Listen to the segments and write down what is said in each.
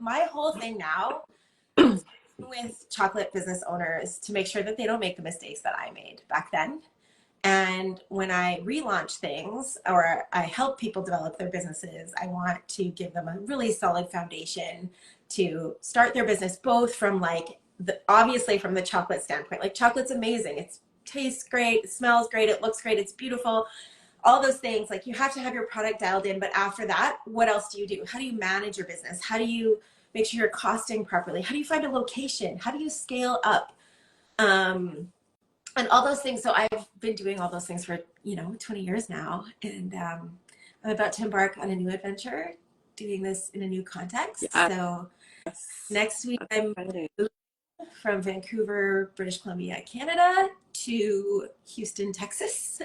my whole thing now is with chocolate business owners to make sure that they don't make the mistakes that I made back then. And when I relaunch things or I help people develop their businesses, I want to give them a really solid foundation to start their business, both from like obviously from the chocolate standpoint. Like chocolate's amazing. It tastes great, it smells great, it looks great, it's beautiful. All those things, like you have to have your product dialed in, but after that, what else do you do? How do you manage your business? How do you make sure you're costing properly? How do you find a location? How do you scale up? And all those things. So I've been doing all those things for, 20 years now. And I'm about to embark on a new adventure, doing this in a new context. Yes. So next week, I'm moving from Vancouver, British Columbia, Canada to Houston, Texas,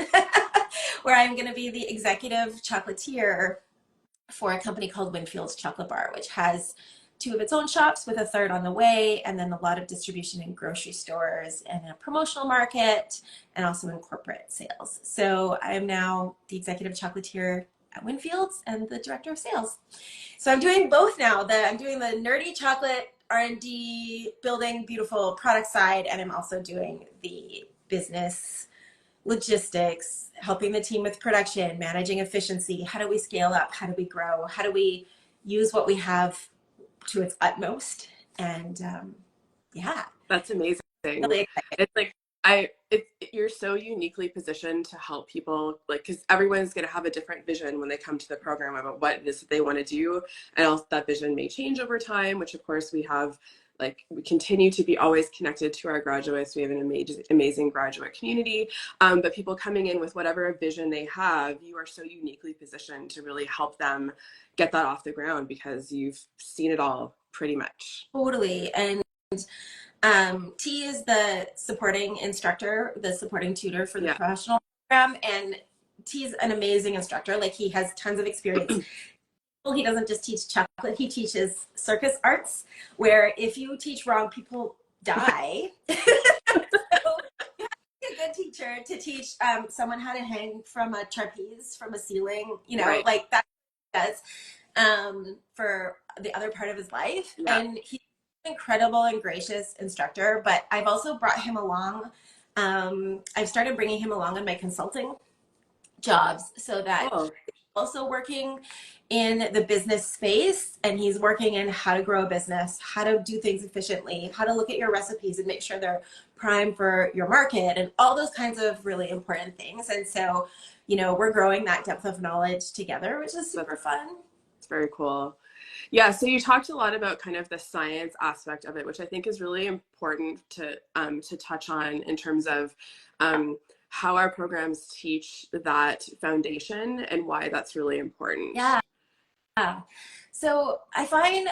where I'm going to be the executive chocolatier for a company called Winfield's Chocolate Bar, which has 2 of its own shops with a 3rd on the way, and then a lot of distribution in grocery stores and a promotional market, and also in corporate sales. So I am now the executive chocolatier at Winfield's and the director of sales. So I'm doing both now. I'm doing the nerdy chocolate R&D, building beautiful product side, and I'm also doing the business logistics, helping the team with production, managing efficiency. How do we scale up? How do we grow? How do we use what we have to its utmost? And yeah, that's amazing. Really it's like you're so uniquely positioned to help people, like, because everyone's going to have a different vision when they come to the program about what it is that they want to do, and also that vision may change over time, which of course we have. Like, we continue to be always connected to our graduates. We have an amazing graduate community, but people coming in with whatever vision they have, you are so uniquely positioned to really help them get that off the ground because you've seen it all pretty much. Totally. And T is the supporting instructor, the supporting tutor for the professional program, and T's an amazing instructor. Like, he has tons of experience. He doesn't just teach chocolate, he teaches circus arts, where if you teach wrong, people die. So you have to be a good teacher to teach someone how to hang from a trapeze from a ceiling, Right. like that does for the other part of his life. Yeah. And he's an incredible and gracious instructor, but I've also brought him along. I've started bringing him along on my consulting jobs so that also working in the business space, and he's working in how to grow a business, how to do things efficiently, how to look at your recipes and make sure they're prime for your market, and all those kinds of really important things. And so, we're growing that depth of knowledge together, which is super fun. It's very cool. Yeah, so you talked a lot about kind of the science aspect of it, which I think is really important to touch on in terms of how our programs teach that foundation and why that's really important. Yeah. So I find,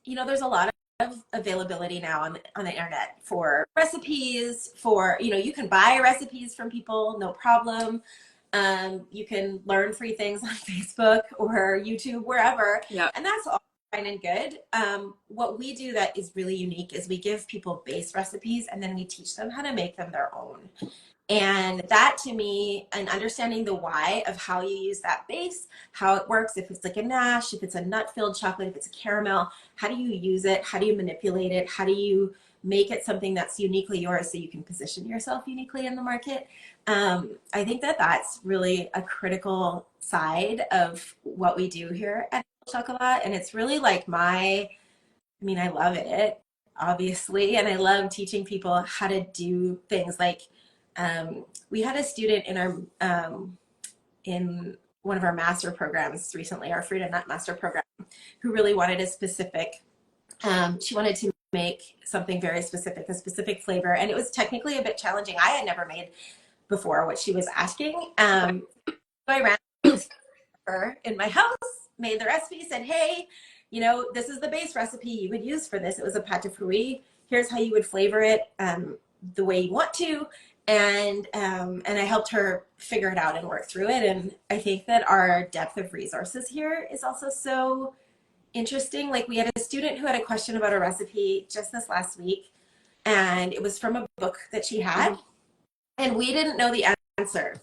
there's a lot of availability now on the internet for recipes, for, you can buy recipes from people, no problem. You can learn free things on Facebook or YouTube, wherever. Yeah. And that's all fine and good. What we do that is really unique is we give people base recipes, and then we teach them how to make them their own. And that, to me, and understanding the why of how you use that base, how it works, if it's like a ganache, if it's a nut-filled chocolate, if it's a caramel, how do you use it? How do you manipulate it? How do you make it something that's uniquely yours so you can position yourself uniquely in the market? I think that that's really a critical side of what we do here at Ecole Chocolat. And it's really like I love it, obviously. And I love teaching people how to do things like, we had a student in our in one of our master programs recently, our fruit and nut master program, who really wanted a specific, she wanted to make something very specific, a specific flavor, and it was technically a bit challenging. I had never made before what she was asking. So I ran her in my house, made the recipe, said, hey, this is the base recipe you would use for this. It was a pâte de fruits. Here's how you would flavor it the way you want to. And I helped her figure it out and work through it. And I think that our depth of resources here is also so interesting. Like, we had a student who had a question about a recipe just this last week, and it was from a book that she had, and we didn't know the answer.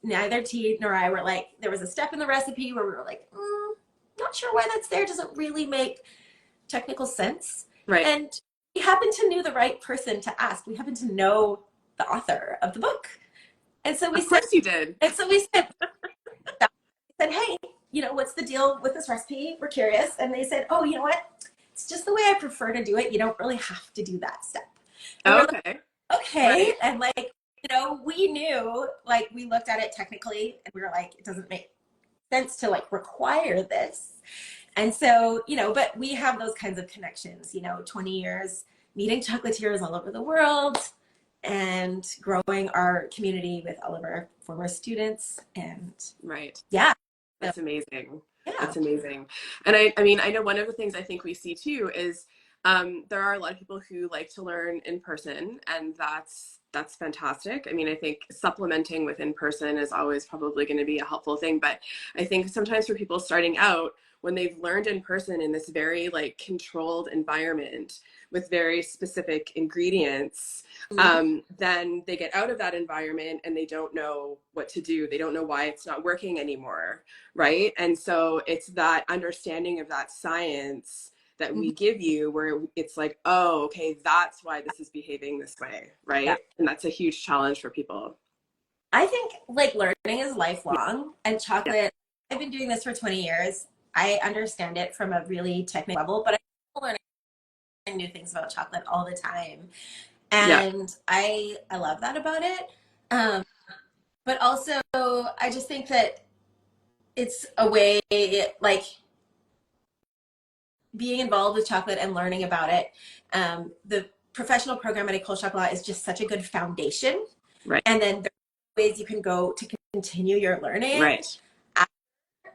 Neither T nor I were like, there was a step in the recipe where we were like, not sure why that's there. Doesn't really make technical sense. Right. And we happen to know the right person to ask. We happen to know the author of the book. And so we Of said, course you did. hey, what's the deal with this recipe? We're curious. And they said, oh, you know what? It's just the way I prefer to do it. You don't really have to do that step. And we're like, Okay. okay. Right. And like, we knew, like, we looked at it technically and we were like, it doesn't make sense to like require this. And so, but we have those kinds of connections, 20 years meeting chocolatiers all over the world and growing our community with all of our former students. And Right. yeah. So, That's amazing. yeah. That's amazing. And I mean, I know one of the things I think we see too is there are a lot of people who like to learn in person, and that's fantastic. I mean, I think supplementing with in person is always probably going to be a helpful thing, but I think sometimes for people starting out, when they've learned in person in this very like controlled environment with very specific ingredients, then they get out of that environment and they don't know what to do. They don't know why it's not working anymore, right? And so it's that understanding of that science that we give you where it's like, oh, okay, that's why this is behaving this way, right? Yeah. And that's a huge challenge for people. I think like learning is Yeah. lifelong, and Yeah. chocolate, I've been doing this for 20 years. I understand it from a really technical level, but I'm learning new things about chocolate all the time. Yeah. And I love that about it. Um, but also, I just think that it's a way, like being involved with chocolate and learning about it. The professional program at Ecole Chocolat is just such a good foundation. Right. And then there are ways you can go to continue your learning Right. after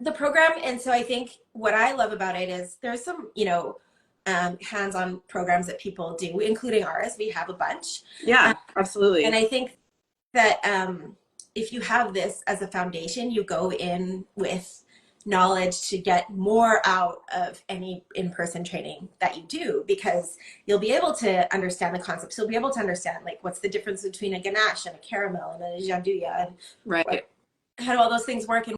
the program. And so I think what I love about it is there's some, hands-on programs that people do, including ours. We have a bunch. Yeah, And absolutely. I think that if you have this as a foundation, you go in with knowledge to get more out of any in-person training that you do, because you'll be able to understand the concepts. You'll be able to understand like what's the difference between a ganache and a caramel and a gianduja, and Right. what, how do all those things work and